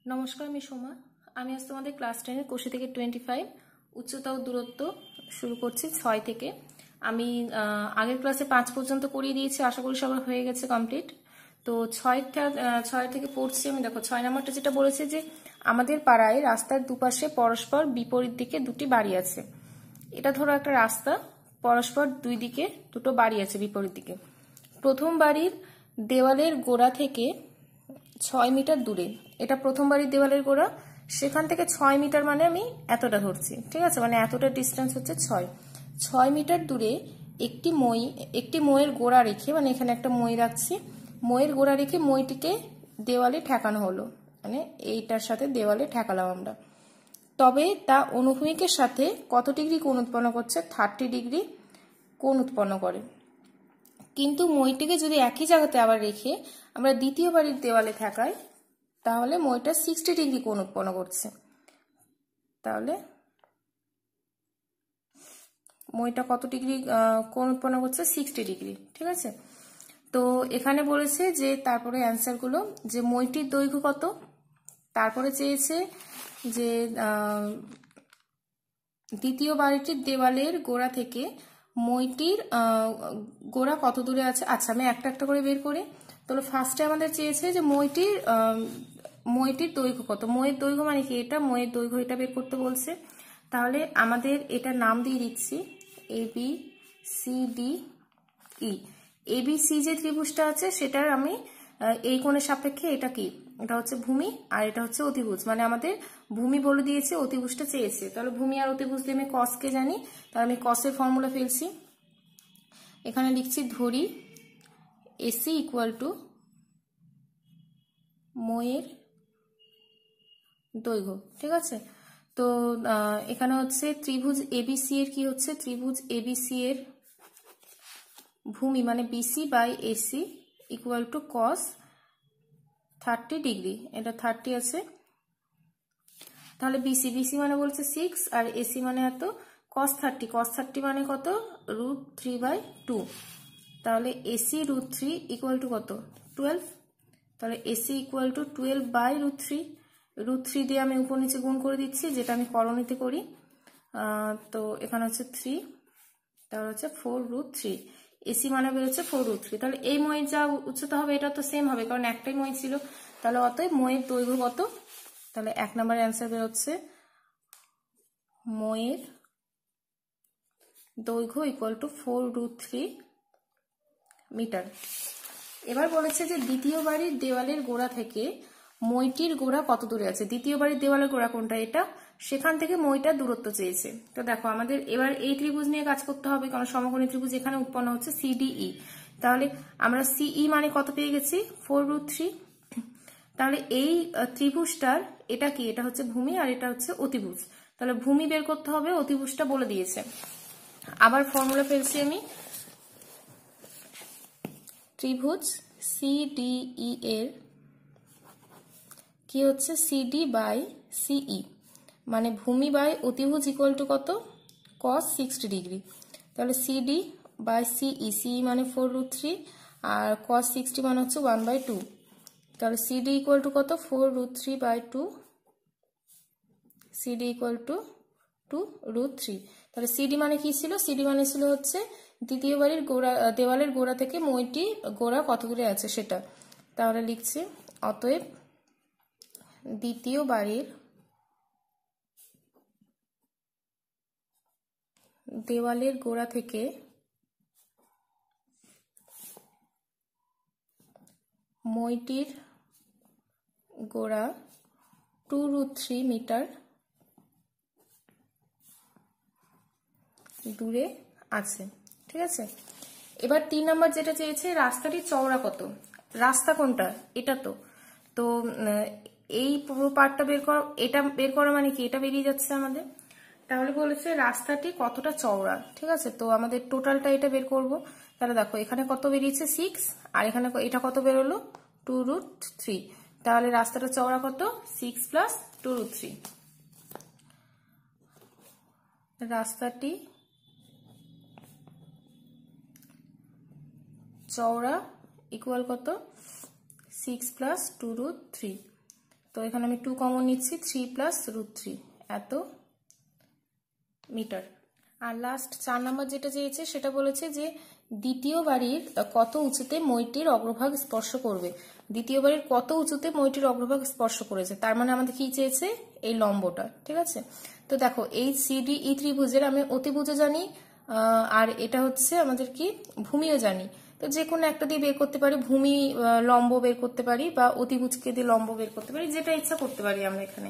নমস্কার, আমি সোমা। আমি আজ তোমাদের ক্লাস 10 কোষে থেকে 25 উচ্চতা ও দূরত্ব শুরু করছি 6 থেকে। আমি আগের ক্লাসে 5 পর্যন্ত করিয়ে দিয়েছি, আশা করি সবার হয়ে গেছে কমপ্লিট। তো 6 থেকে পড়ছি আমি। দেখো 6 নম্বরটা যেটা বলেছে যে আমাদের পাড়ায় রাস্তার দুপাশে পরস্পর বিপরীত দিকে দুটি বাড়ি আছে। এটা ধরো একটা রাস্তা, পরস্পর দুই দিকে দুটো বাড়ি আছে বিপরীত দিকে। প্রথম বাড়ির দেওয়ালের গোড়া থেকে 6 মিটার দূরে, এটা প্রথম বাড়ির দেওয়ালের গোড়া, সেখান থেকে 6 মিটার মানে আমি এতটা ধরছি, ঠিক আছে, মানে এতটা ডিস্টেন্স হচ্ছে 6 মিটার দূরে একটি মইয়ের গোড়া রেখে, মানে এখানে একটা মই রাখছি, মইয়ের গোড়া রেখে মইটিকে দেওয়ালে ঠেকানো হলো, মানে এইটার সাথে দেওয়ালে ঠেকালাম আমরা। তবে তা অনুভূমিকের সাথে কত ডিগ্রি কোণ উৎপন্ন করছে? 30 ডিগ্রি কোণ উৎপন্ন করে। কিন্তু মইটিকে যদি একই জায়গাতে আবার রেখে আমরা দ্বিতীয় বাড়ির দেওয়ালে ঠেকাই, তাহলে মইটা 60 ডিগ্রি কোণ উৎপন্ন করছে। তাহলে মইটা কত ডিগ্রি কোণ উৎপন্ন করছে? 60 ডিগ্রি, ঠিক আছে। তো এখানে বলেছে যে তারপরে অ্যান্সার গুলো, যে মইটির দৈর্ঘ্য কত, তারপরে চেয়েছে যে দ্বিতীয় বাড়িটির দেওয়ালের গোড়া থেকে মইটির গোড়া কত দূরে আছে। আচ্ছা, আমি একটা একটা করে বের করি। তাহলে ফার্স্টে আমাদের চেয়েছে যে মইটির দৈর্ঘ্য কত। মইয়ের দৈর্ঘ্য মানে কি? এটা মইয়ের দৈর্ঘ্য, এটা বের করতে বলছে। তাহলে আমাদের এটা নাম দিয়ে দিচ্ছি ABCDE। ABC যে ত্রিভুজটা আছে সেটার আমি এই কোণের সাপেক্ষে, এটা কি, এটা হচ্ছে ভূমি আর এটা হচ্ছে অতিভুজ, মানে আমাদের ভূমি বলে দিয়েছে, অতিভুজটা চেয়েছে। তাহলে ভূমি আর অতিভুজ দিয়ে আমি কসকে জানি, তাহলে আমি কসের ফর্মুলা ফেলছি। এখানে লিখছি ধরি AC ইকুয়াল টু মইয়ের দৈর্ঘ্য, ঠিক আছে। তো এখানে হচ্ছে ত্রিভুজ ABC এর কি হচ্ছে, ত্রিভুজ ABC এর ভূমি মানে BC by AC equal to cos 30 degree, এটা 30 আছে। তাহলে BC মানে বলছে 6 আর AC মানে এত, cos 30 মানে কত? √3/2। তাহলে AC √3 ইকুয়াল টু কত? 12। তাহলে AC ইকুয়াল টু 12/√3। √3 দিয়ে আমি উপর নিচে গুণ করে দিচ্ছি, যেটা আমি করণীতে করি। তো এখানে হচ্ছে 3, তাহলে হচ্ছে 4√3। AC মানে বেরোচ্ছে 4√3। তাহলে এই মইয়ের যা উচ্চতা হবে এটা তো সেম হবে, কারণ একটাই মই ছিল। তাহলে অতএব মইয়ের দৈর্ঘ্য কত? তাহলে 1 নম্বর অ্যান্সার বেরোচ্ছে মইয়ের দৈর্ঘ্য ইকুয়াল টু 4√3 মিটার। এবার বলেছে যে দ্বিতীয় বাড়ির দেওয়ালের গোড়া থেকে মইটির গোড়া কত দূরে আছে। দ্বিতীয় বাড়ির দেওয়ালের গোড়া কোনটা? এটা। সেখান থেকে মইটার দূরত্ব চেয়েছে। তো দেখো আমাদের এবার এই ত্রিভুজ নিয়ে কাজ করতে হবে, কারণ সমকোণী ত্রিভুজ এখানে উৎপন্ন হচ্ছে CDE। তাহলে আমরা CE মানে কত পেয়ে গেছি? 4√3। তাহলে এই ত্রিভুজটার এটা কি? এটা হচ্ছে ভূমি আর এটা হচ্ছে অতিভুজ। তাহলে ভূমি বের করতে হবে, অতিভুজটা বলে দিয়েছে। আবার ফর্মুলা ফেলছি আমি। ত্রিভুজ CDE এর কি হচ্ছে? CD বাই CE মানে ভূমি বাই অতিভুজ ইকুয়াল টু কত? cos 60 degree. তাহলে CD বাই CE, CE মানে 4√3 আর cos 60 মানে হচ্ছে 1/2। তাহলে CD ইকুয়াল টু কত? 4√3/2। CD equal to 2√3। তাহলে CD মানে কি ছিল? CD মানে ছিল হচ্ছে দ্বিতীয় বাড়ির গোড়া, দেওয়ালের গোড়া থেকে মইটি গোড়া কত দূরে আছে সেটা। তাহলে লিখছি অতএব দ্বিতীয় বাড়ির দেওয়ালের গোড়া থেকে মইটির গোড়া 2√3 মিটার দূরে আছে, ঠিক আছে। এবার 3 নম্বর যেটা চেয়েছে, রাস্তাটির চওড়া কত। রাস্তা কোনটা? এটা তো এই পুরো পার্টটা বের করা, এটা বের করা মানে কি? এটা বেরিয়ে যাচ্ছে আমাদের। তাহলে বলেছে রাস্তাটি কতটা চওড়া, ঠিক আছে। তো আমাদের টোটালটা এটা বের করব। তাহলে দেখো এখানে কত বেরিয়েছে? 6, আর এখানে এটা কত বেরোলো? 2√3। তাহলে রাস্তাটা চওড়া কত? 6 + 2√3। রাস্তাটি চওড়া ইকুয়াল কত? 6 + 2√3। তো এখানে আমি 2 কমন নিচ্ছি, 3 প্লাস √3 এত মিটার। আর লাস্ট 4 নম্বর যেটা চেয়েছে সেটা বলেছে যে দ্বিতীয় বাড়ির কত উঁচুতে মইটির অগ্রভাগ স্পর্শ করবে। দ্বিতীয় বাড়ির কত উঁচুতে মইটির অগ্রভাগ স্পর্শ করেছে, তার মানে আমাদের কি চেয়েছে, এই লম্বটা। ঠিক আছে, তো দেখো এই CDE ত্রিভুজের আমি অতিভুজও জানি, আর এটা হচ্ছে আমাদের কি ভূমিও জানি। তো যে কোনো একটা দিয়ে বের করতে পারি, ভূমি লম্ব বের করতে পারি বা অতিভুজকে দিয়ে লম্ব বের করতে পারি, যেটা ইচ্ছা করতে পারি আমরা এখানে।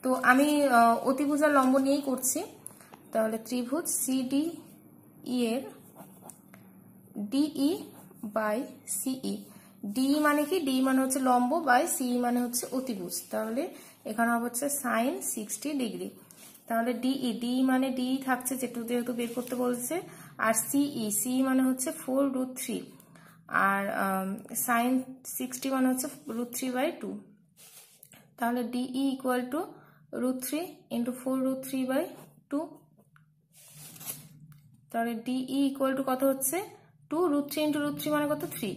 তো আমি অতিভুজ আর লম্ব নিয়েই করছি। তাহলে ত্রিভুজ CDE এর DE বাই CE, DE মানে কি, DE মানে হচ্ছে লম্ব বাই CE মানে হচ্ছে অতিভুজ। তাহলে এখানে হচ্ছে sin 60 ডিগ্রি। তাহলে DE মানে DE থাকছে যেহেতু বের করতে বলছে, আর CE মানে হচ্ছে 4√3, আর sin 60 মানে হচ্ছে √3/2। তাহলে DE ইকুয়াল টু √3 ইন্টু 4√3/2। তাহলে DE ইকুয়াল টু কত হচ্ছে 2, √3 ইন্টু √3 মানে কত 3,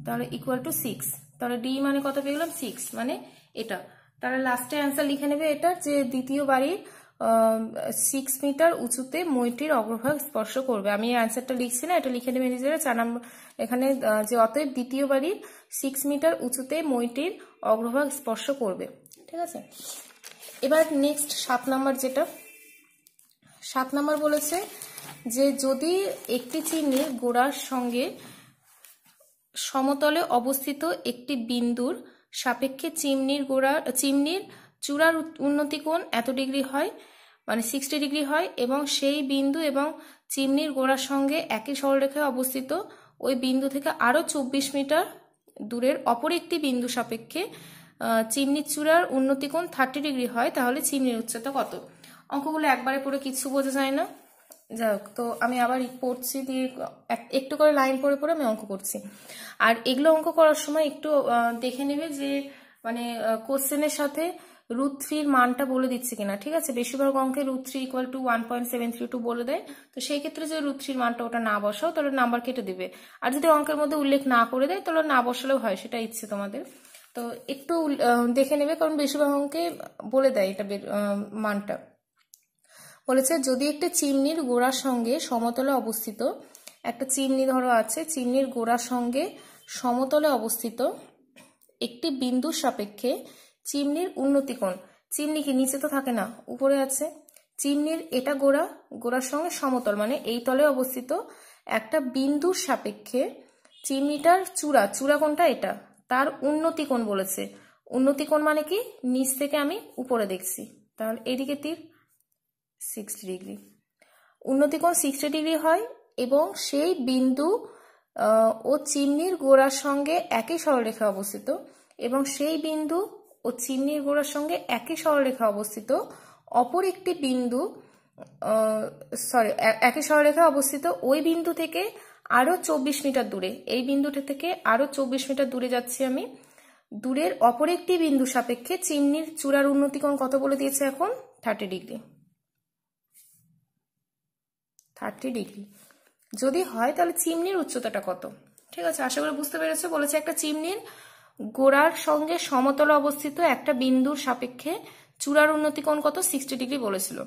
তাহলে ইকুয়াল টু 6। তাহলে DE মানে কত পেয়ে গেলাম 6, মানে এটা। তাহলে লাস্টে অ্যান্সার লিখে নেবে এটা, যে দ্বিতীয় বাড়ির 6 মিটার উঁচুতে মইটির অগ্রভাগ স্পর্শ করবে। আমি এই অ্যান্সারটা লিখছি না, এটা লিখে নেবে নিজেরা। 4 নম্বর এখানে যে অতএব দ্বিতীয় বাড়ির 6 মিটার উঁচুতে মইটির অগ্রভাগ স্পর্শ করবে। ঠিক আছে, এবার নেক্সট 7 নম্বর যেটা, 7 নম্বর বলেছে যে যদি একটি চিহ্নের গোড়ার সঙ্গে সমতলে অবস্থিত একটি বিন্দুর সাপেক্ষে চিমনির চূড়ার উন্নতি কোণ এত ডিগ্রি হয়, মানে 60 ডিগ্রি হয়, এবং সেই বিন্দু এবং চিমনির গোড়ার সঙ্গে একই সরলরেখায় অবস্থিত ওই বিন্দু থেকে আরো 24 মিটার দূরের অপর একটি বিন্দু সাপেক্ষে চিমনির চূড়ার উন্নতি কোণ 30 ডিগ্রি হয়, তাহলে চিমনির উচ্চতা কত। অঙ্কগুলো একবারে পড়ে কিছু বোঝা যায় না, যাই হোক। তো আমি আবার পড়ছি, দিয়ে একটু করে লাইন পড়ে পড়ে আমি অঙ্ক করছি। আর এগুলো অঙ্ক করার সময় একটু দেখে নেবে যে মানে কোশ্চেনের সাথে √3 মানটা বলে দিচ্ছে কিনা। ঠিক আছে, বেশিরভাগ অঙ্কে √3 ইকুয়াল টু 1.732 বলে দেয়। তো সেই ক্ষেত্রে যে √3 মানটা ওটা না বসাও তাহলে নাম্বার কেটে দিবে। আর যদি অঙ্কের মধ্যে উল্লেখ না করে দেয় তাহলে না বসালেও হয়, সেটা ইচ্ছে তোমাদের। তো একটু দেখে নেবে, কারণ বেশিরভাগ অঙ্কে বলে দেয় এটা মানটা। বলেছে যদি একটি চিমনির গোড়ার সঙ্গে সমতলে অবস্থিত, একটা চিমনি ধরো আছে, চিমনির গোড়ার সঙ্গে সমতলে অবস্থিত একটি বিন্দুর সাপেক্ষে চিমনির উন্নতি কোণ, চিমনি কি নিচে তো থাকে না, উপরে আছে, চিমনির এটা গোড়ার সঙ্গে সমতল মানে এই তলে অবস্থিত একটা বিন্দুর সাপেক্ষে চিমনিটার চূড়া কোণটা এটা, তার উন্নতি কোণ বলেছে। উন্নতি কোণ মানে কি, নিচ থেকে আমি উপরে দেখছি, তাহলে এদিকে তীর 60 ডিগ্রি। উন্নতি কোণ 60 ডিগ্রি হয় এবং সেই বিন্দু ও চিমনির গোড়ার সঙ্গে একই সরলরেখায় অবস্থিত, এবং সেই বিন্দু ও চিমনির গোড়ার সঙ্গে একই সরলরেখায় অবস্থিত অপর একটি বিন্দু একই সরলরেখায় অবস্থিত ওই বিন্দু থেকে আরো 24 মিটার দূরে, এই বিন্দুটা থেকে আরো 24 মিটার দূরে যাচ্ছি আমি, দূরের অপর একটি বিন্দু সাপেক্ষে চিমনির চূড়ার উন্নতি কোণ কত বলে দিয়েছে এখন 30 ডিগ্রি। 30 ডিগ্রি যদি হয় তাহলে চিমনির উচ্চতাটা কত। ঠিক আছে, আশা করি বুঝতে পেরেছো। বলেছে একটা চিমনির গোড়ার সঙ্গে সমতলে অবস্থিত একটা বিন্দুর সাপেক্ষে চূড়ার উন্নতি কোণ কত 60 ডিগ্রি বলেছিল।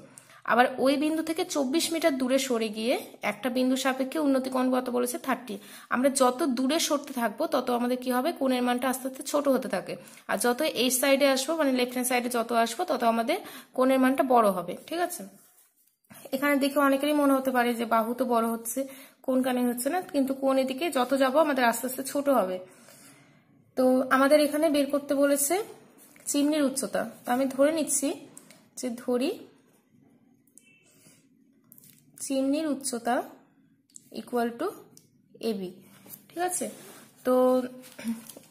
আবার ওই বিন্দু থেকে 24 মিটার দূরে সরে গিয়ে একটা বিন্দুর সাপেক্ষে উন্নতি কোণ কত বলেছে 30। আমরা যত দূরে সরতে থাকবো তত আমাদের কি হবে, কোণের মানটা আস্তে আস্তে ছোট হতে থাকে, আর যত এই সাইডে আসবো মানে লেফট হ্যান্ড সাইডে যত আসবো তত আমাদের কোণের মানটা বড় হবে। ঠিক আছে, এখানে দেখে অনেকেরই মনে হতে পারে যে বাহু তো বড় হচ্ছে, কোণ কানে হচ্ছে না, কিন্তু কোণ এদিকে যত যাবো আমাদের আস্তে আস্তে ছোট হবে। তো আমাদের এখানে বের করতে বলেছে চিমনির উচ্চতা। তো আমি ধরে নিচ্ছি যে চিমনির উচ্চতা ইকুয়াল টু AB। ঠিক আছে, তো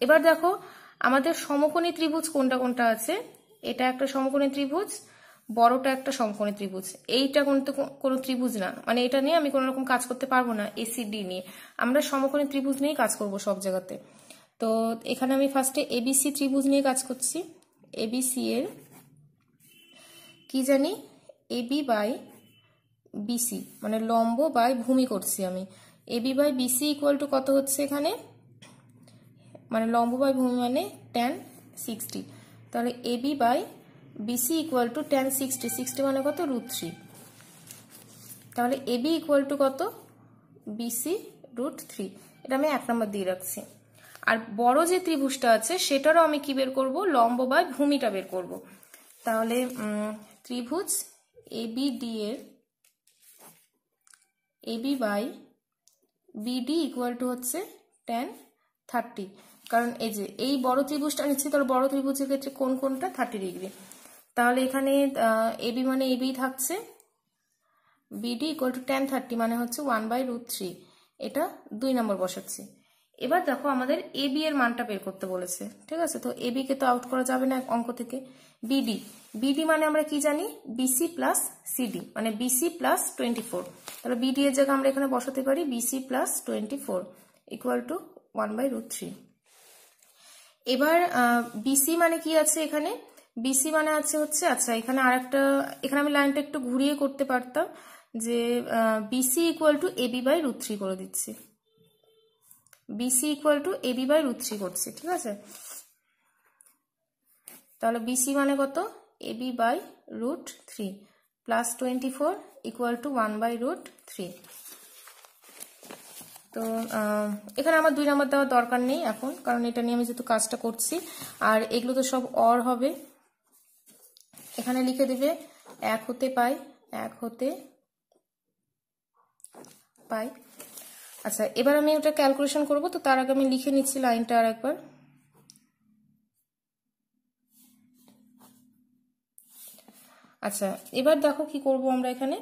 এবার দেখো আমাদের সমকোণী ত্রিভুজ কোনটা কোনটা আছে। এটা একটা সমকোণী ত্রিভুজ, বড়টা একটা সমকোণী ত্রিভুজ, এইটা কোনো ত্রিভুজ না, মানে এটা নিয়ে আমি কোনো রকম কাজ করতে পারবো না। ACD নিয়ে আমরা সমকোণী ত্রিভুজ নিয়েই কাজ করব সব জায়গাতে। তো এখানে আমি ফার্স্টে ABC ত্রিভুজ নিয়ে কাজ করছি। ABC এর কি জানি AB বাই BC মানে লম্ব বাই ভূমি করছি আমি। AB by BC equal to কত হচ্ছে এখানে, মানে লম্ব বাই ভূমি মানে tan 60। তাহলে AB by BC equal to tan 60, 60 মানে কত √3। তাহলে এবি ইকুয়াল টু কত বিসি √3, এটা আমি 1 নম্বর দিয়ে রাখছি। আর বড় যে ত্রিভুজটা আছে সেটারও আমি কি বের করব, লম্ব বাই ভূমিটা বের করব। তাহলে ত্রিভুজ এবিডি এর AB by BD equal to হচ্ছে tan 30, কারণ এই যে এই বড় ত্রিভুজটা নিচ্ছি, তাহলে বড় ত্রিভুজের ক্ষেত্রে কোন কোনটা 30 ডিগ্রি। তাহলে এখানে এবি মানে এবি থাকছে, বিডি ইকুয়াল টু tan 30 মানে হচ্ছে 1/√3, এটা 2 নম্বর বসাচ্ছি। এবার দেখো আমাদের এবি এর মানটা বের করতে বলেছে, ঠিক আছে। তো এবি কে তো আউট করা যাবে না অঙ্ক থেকে। বিডি, বিডি মানে আমরা কি জানি, বিসি প্লাস সিডি মানে বিসি প্লাস 24। তাহলে বিডি এর জায়গায় আমরা এখানে বসাতে পারি বিসি প্লাস 24 ইকুয়াল টু 1/√3। এবার বিসি মানে কি আছে এখানে, বিসি মানে আছে হচ্ছে, আচ্ছা এখানে আরেকটা, এখানে আমি লাইনটা একটু ঘুরিয়ে করতে পারতাম, যে BC equal to AB by √3 করে দিচ্ছি, BC equal to AB by √3 করছি, ঠিক আছে। তাহলে বিসি মানে কত, AB by √3 plus 24 equal to 1/√3। তো এখানে আমার 2 নম্বর দেওয়ার দরকার নেই এখন, কারণ এটা নিয়ে আমি যেহেতু কাজটা করছি। আর এগুলো তো সব অর হবে, এখানে লিখে দিবে 1 হতে পাই, 1 হতে পাই। আচ্ছা এবার আমি ওটা ক্যালকুলেশন করব, তো তার আগে আমি লিখে নিচ্ছি লাইনটা আর একবার। আচ্ছা এবার দেখো কি করব আমরা এখানে,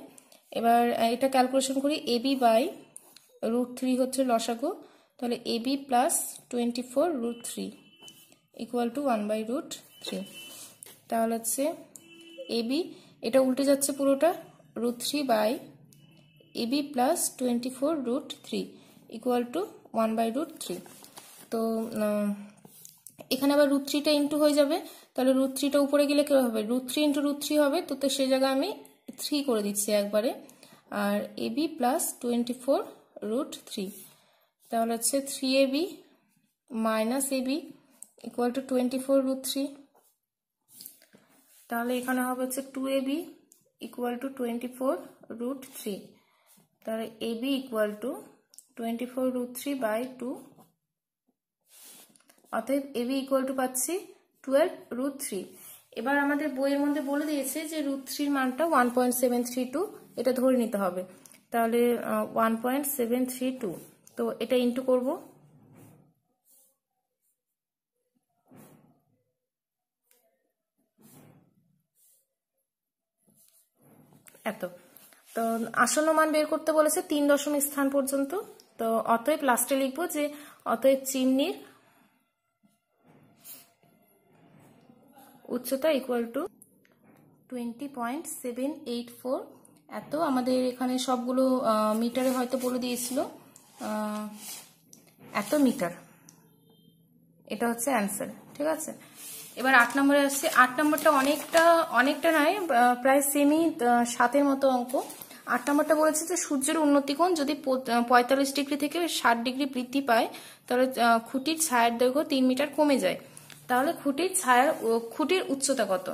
এবার এটা ক্যালকুলেশন করি। এবি বাই √3 হচ্ছে লসাগু, তাহলে এবি প্লাস 24 √3 ইকুয়াল টু 1/√3। তাহলে হচ্ছে এবি, এটা উল্টে যাচ্ছে পুরোটা, √3 by AB plus 24 √3 equal to 1/√3। তো এখানে আবার √3টা ইন্টু হয়ে যাবে, তাহলে √3টা উপরে গেলে কি হবে, √3 ইন্টু √3 হবে, তো সেই জায়গায় আমি 3 করে দিচ্ছি একবারে। আর এবি প্লাস 24 √3, তাহলে হচ্ছে 3ab minus AB equal two 24 √3। তাহলে এখানে হবে হচ্ছে 2ab ইকুয়াল টু 24 √3, তাহলে এবি ইকুয়াল টু 24 √3 বাই 2, অতএব এবি ইকুয়াল টু পাচ্ছি 12 √3। এবার আমাদের বইয়ের মধ্যে বলে দিয়েছে যে √3 মানটা 1.732, এটা ধরে নিতে হবে। তাহলে 1.732, তো এটা ইন্টু করব, এত। তো আসন্ন মান বের করতে বলেছে 3 দশমিক স্থান পর্যন্ত, তো অতএব লাস্টে লিখবো যে অতএব চিমনির উচ্চতা ইকুয়াল টু 20.784। এত আমাদের এখানে সবগুলো মিটারে হয়তো বলে দিয়েছিল, এত মিটার, এটা হচ্ছে অ্যান্সার, ঠিক আছে। এবার 8 নম্বরে আসছে। 8 নম্বরটা অনেকটা নয়, প্রায় সেমি 7-এর মতো অঙ্ক। 8 নম্বরটা বলেছে যে সূর্যের উন্নতিকোণ যদি 45 ডিগ্রি থেকে 60 ডিগ্রি বৃদ্ধি পায়, তাহলে খুঁটির ছায়ার দৈর্ঘ্য 3 মিটার কমে যায়। তাহলে খুঁটির উচ্চতা কত,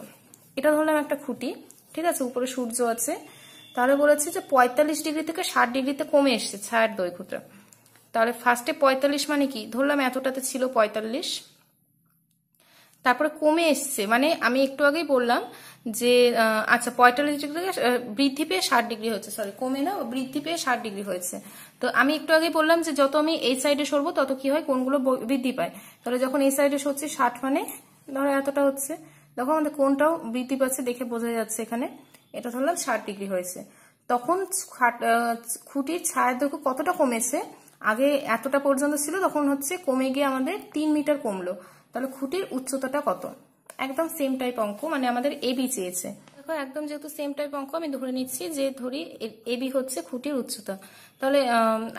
এটা ধরলাম একটা খুঁটি, ঠিক আছে, উপরে সূর্য আছে। তাহলে বলেছে যে 45 ডিগ্রি থেকে 60 ডিগ্রিতে কমে এসছে ছায়ার দৈর্ঘ্যটা। তাহলে ফার্স্টে 45 মানে কি ধরলাম, এতটাতে ছিল 45, তারপরে কমে এসছে, মানে আমি একটু আগেই বললাম যে আচ্ছা 45 ডিগ্রি থেকে বৃদ্ধি পেয়ে 60 ডিগ্রি হয়েছে, সরি কমে না, বৃদ্ধি পেয়ে 60 ডিগ্রি হয়েছে। তো আমি একটু আগেই বললাম যে যত আমি এই সাইডে সরবো তত কি হয়, কোণগুলো বৃদ্ধি পায়। তাহলে যখন এই সাইডে সরছি 60 মানে ধরো এতটা হচ্ছে, দেখো আমাদের কোণটাও বৃদ্ধি পাচ্ছে, দেখে বোঝা যাচ্ছে এখানে, এটা ধরলাম 60 ডিগ্রি হয়েছে। তখন খুঁটির ছায়ার দৈর্ঘ্য কতটা কমেছে, আগে এতটা পর্যন্ত ছিল, তখন হচ্ছে কমে গিয়ে আমাদের 3 মিটার কমলো। তাহলে খুঁটির উচ্চতাটা কত, একদম সেম টাইপ অঙ্ক, মানে আমাদের এবি চেয়েছে। দেখো একদম যেহেতু সেম টাইপ অঙ্ক, আমি ধরে নিচ্ছি যে ধরি এবি হচ্ছে খুঁটির উচ্চতা। তাহলে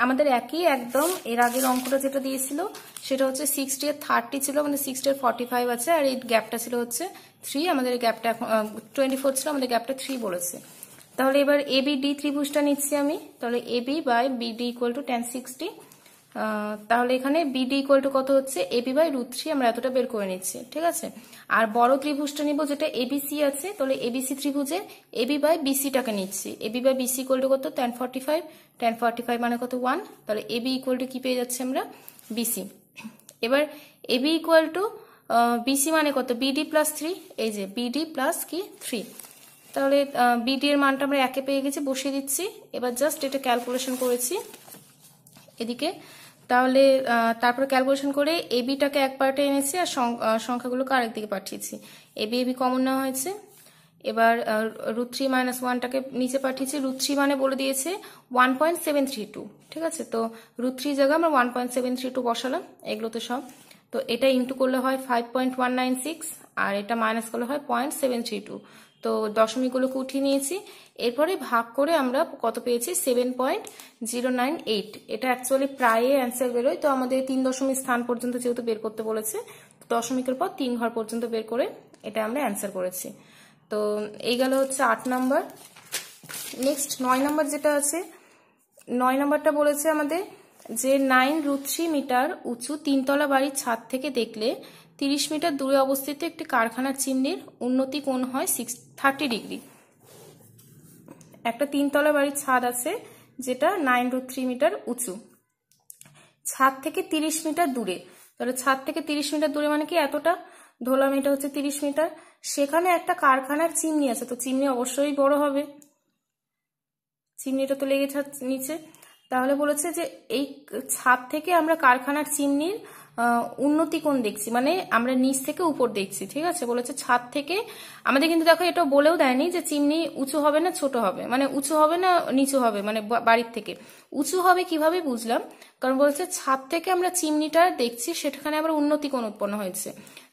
আমাদের একই একদম এর আগের অঙ্কটা যেটা দিয়েছিল সেটা হচ্ছে 60 এর 30 ছিল, আমাদের 60 এর 45 আছে, আর এই গ্যাপটা ছিল হচ্ছে 3, আমাদের গ্যাপটা 24 ছিল, আমাদের গ্যাপটা 3 বলেছে। তাহলে এবার এবি ডি ত্রিভুজটা নিচ্ছি আমি, তাহলে AB by BD equal to tan 60, তাহলে এখানে বিডি ইকুয়াল টু কত হচ্ছে এবি বাই √3 আমরা এতটা বের করে নিচ্ছি, ঠিক আছে। আর বড় ত্রিভুজটা নিব যেটা এবিসি আছে, তাহলে এবিসি ত্রিভুজে এবি বাই বিসিটাকে নিচ্ছি। AB by BC equal to কত tan 45, tan 45 মানে কত 1, তাহলে এবি ইকুয়াল টু কি পেয়ে যাচ্ছে আমরা বিসি। এবার এবি ইকুয়াল টু বিসি মানে কত বিডি প্লাস 3, এই যে বিডি প্লাস কি 3, তাহলে বিডি এর মানটা আমরা একে পেয়ে গেছি, বসিয়ে দিচ্ছি। এবার জাস্ট এটা ক্যালকুলেশন করেছি এদিকে, তাহলে তারপর ক্যালকুলেশন করে এবিটাকে এক পার্টে এনেছি আর সংখ্যাগুলোকে আরেক দিকে পাঠিয়েছি। এবি এবি কমন নেওয়া হয়েছে। এবার √3 - 1টাকে নিচে পাঠিয়েছি। √3 মানে বলে দিয়েছে 1.732, ঠিক আছে। তো √3 জায়গায় আমরা 1.732 বসালাম, এগুলো তো সব। তো এটা ইন্টু করলে হয় 5.196 আর এটা মাইনাস করলে হয় 0.732। তো দশমিকগুলোকে উঠিয়ে নিয়েছি। এরপরে ভাগ করে আমরা কত পেয়েছি 7.098। এটা অ্যাকচুয়ালি প্রায় অ্যান্সার বেরোয়, তো আমাদের 3 দশমিক স্থান পর্যন্ত যেহেতু বের করতে বলেছে, দশমিকের পর 3 ঘর পর্যন্ত বের করে এটা আমরা অ্যান্সার করেছি। তো এই গেল হচ্ছে 8 নাম্বার। নেক্সট 9 নাম্বার যেটা আছে, 9 নাম্বারটা বলেছে আমাদের যে 9√3 মিটার উঁচু 3তলা বাড়ির ছাদ থেকে দেখলে 30 মিটার দূরে অবস্থিত একটি কারখানার চিমনির উন্নতি কোণ হয় 30 ডিগ্রি। একটা 3তলা বাড়ির ছাদ আছে যেটা 9√3 মিটার উঁচু, ছাদ থেকে 30 মিটার দূরে। তাহলে ছাদ থেকে 30 মিটার দূরে মানে কি এতটা, ধরলাম এটা হচ্ছে 30 মিটার। সেখানে একটা কারখানার চিমনি আছে, তো চিমনি অবশ্যই বড় হবে, চিমনিটা তো লেগে নিচে। তাহলে বলেছে যে এই ছাদ থেকে আমরা কারখানার চিমনির উন্নতি কোণ দেখছি, মানে আমরা নিচ থেকে উপর দেখছি, ঠিক আছে। বলেছে ছাদ থেকে আমাদের, কিন্তু দেখো এটা বলেও দেয়নি যে চিমনি উঁচু হবে না ছোট হবে, মানে উঁচু হবে না নিচু হবে, মানে বাড়ির থেকে উঁচু হবে কিভাবে বুঝলাম, কারণ বলেছে ছাদ থেকে আমরা চিমনিটা দেখছি, সেখানে আবার উন্নতি কোণ উৎপন্ন হয়েছে।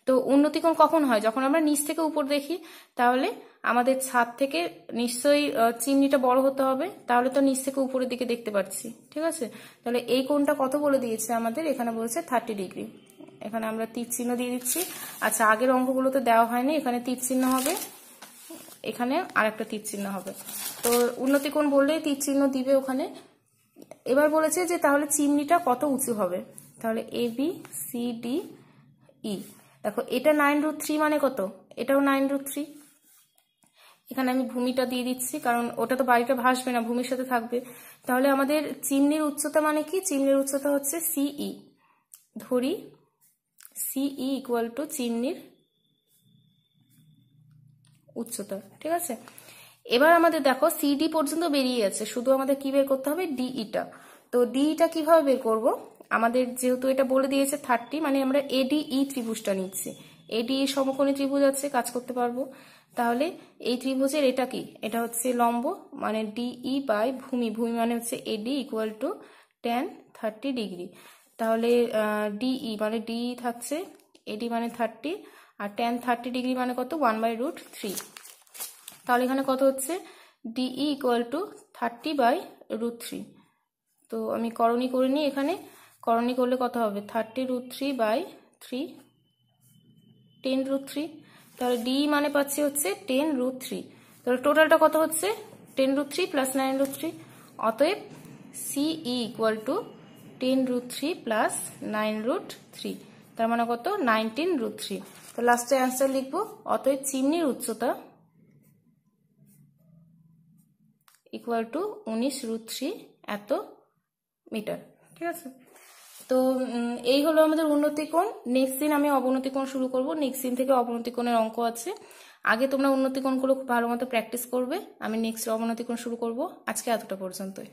তো উন্নতি কোণ কখন হয়, যখন আমরা নিচ থেকে উপর দেখি। তাহলে আমাদের ছাদ থেকে নিশ্চয়ই চিমনিটা বড় হতে হবে, তাহলে তো নিচ থেকে উপরের দিকে দেখতে পাচ্ছি, ঠিক আছে। তাহলে এই কোণটা কত বলে দিয়েছে আমাদের, এখানে বলেছে 30 ডিগ্রি। এখানে আমরা তীর চিহ্ন দিয়ে দিচ্ছি। আচ্ছা, আগের অঙ্কগুলোতে দেওয়া হয়নি, এখানে তীর চিহ্ন হবে, এখানে আরেকটা তীর চিহ্ন হবে। তো উন্নতি কোণ বললেই তীর চিহ্ন দিবে ওখানে। এবার বলেছে যে তাহলে চিমনিটা কত উঁচু হবে, তাহলে ABCDE। দেখো এটা 9√3 মানে কত, এটাও 9√3। এখানে আমি ভূমিটা দিয়ে দিচ্ছি, কারণ ওটা তো বাড়িটা ভাসবে না, ভূমির সাথে থাকবে। তাহলে আমাদের চিমনির উচ্চতা মানে কি, চিমনির উচ্চতা হচ্ছে CE। ধরি CE ইকুয়াল টু চিমনির উচ্চতা, ঠিক আছে। এবার আমাদের দেখো CD পর্যন্ত বেরিয়ে আছে, শুধু আমাদের কি বের করতে হবে, DEটা। তো DEটা কিভাবে বের করব, আমাদের যেহেতু এটা বলে দিয়েছে 30, মানে আমরা ADE ত্রিভুজটা নিচ্ছি। ADE সমকোণী ত্রিভুজ আছে, কাজ করতে পারবো। তাহলে এই ত্রিভুজের এটা কি, এটা হচ্ছে লম্ব, মানে DE বাই ভূমি, ভূমি মানে হচ্ছে AD equal to tan 30 degree. তাহলে DE মানে DE থাকছে, AD মানে 30, আর tan 30 ডিগ্রি মানে কত 1/√3। তাহলে এখানে কত হচ্ছে DE ইকুয়াল টু 30/√3। তো আমি করণী করে নিই, এখানে করণী করলে কত হবে 30√3/3, 10√3। তাহলে DE মানে পাচ্ছি হচ্ছে 10√3। তাহলে টোটালটা কত হচ্ছে 10√3 প্লাস 9√3। অতএব CE ইকুয়াল টু 10√3 প্লাস 9√3, তার মানে কত 19√3। তো লাস্টে অ্যান্সার লিখবো, অতএব চিমনির উচ্চতা ইকুয়াল টু 19√3 এত মিটার, ঠিক আছে। তো এই হলো আমাদের উন্নতি কোণ। নেক্সট দিন আমি অবনতি কোণ শুরু করব, নেক্সট দিন থেকে অবনতি কোণের অঙ্ক আছে। আগে তোমরা উন্নতি কোণগুলো খুব ভালো মতো প্র্যাকটিস করবে, আমি নেক্সট অবনতি কোণ শুরু করব। আজকে এতটা পর্যন্তই।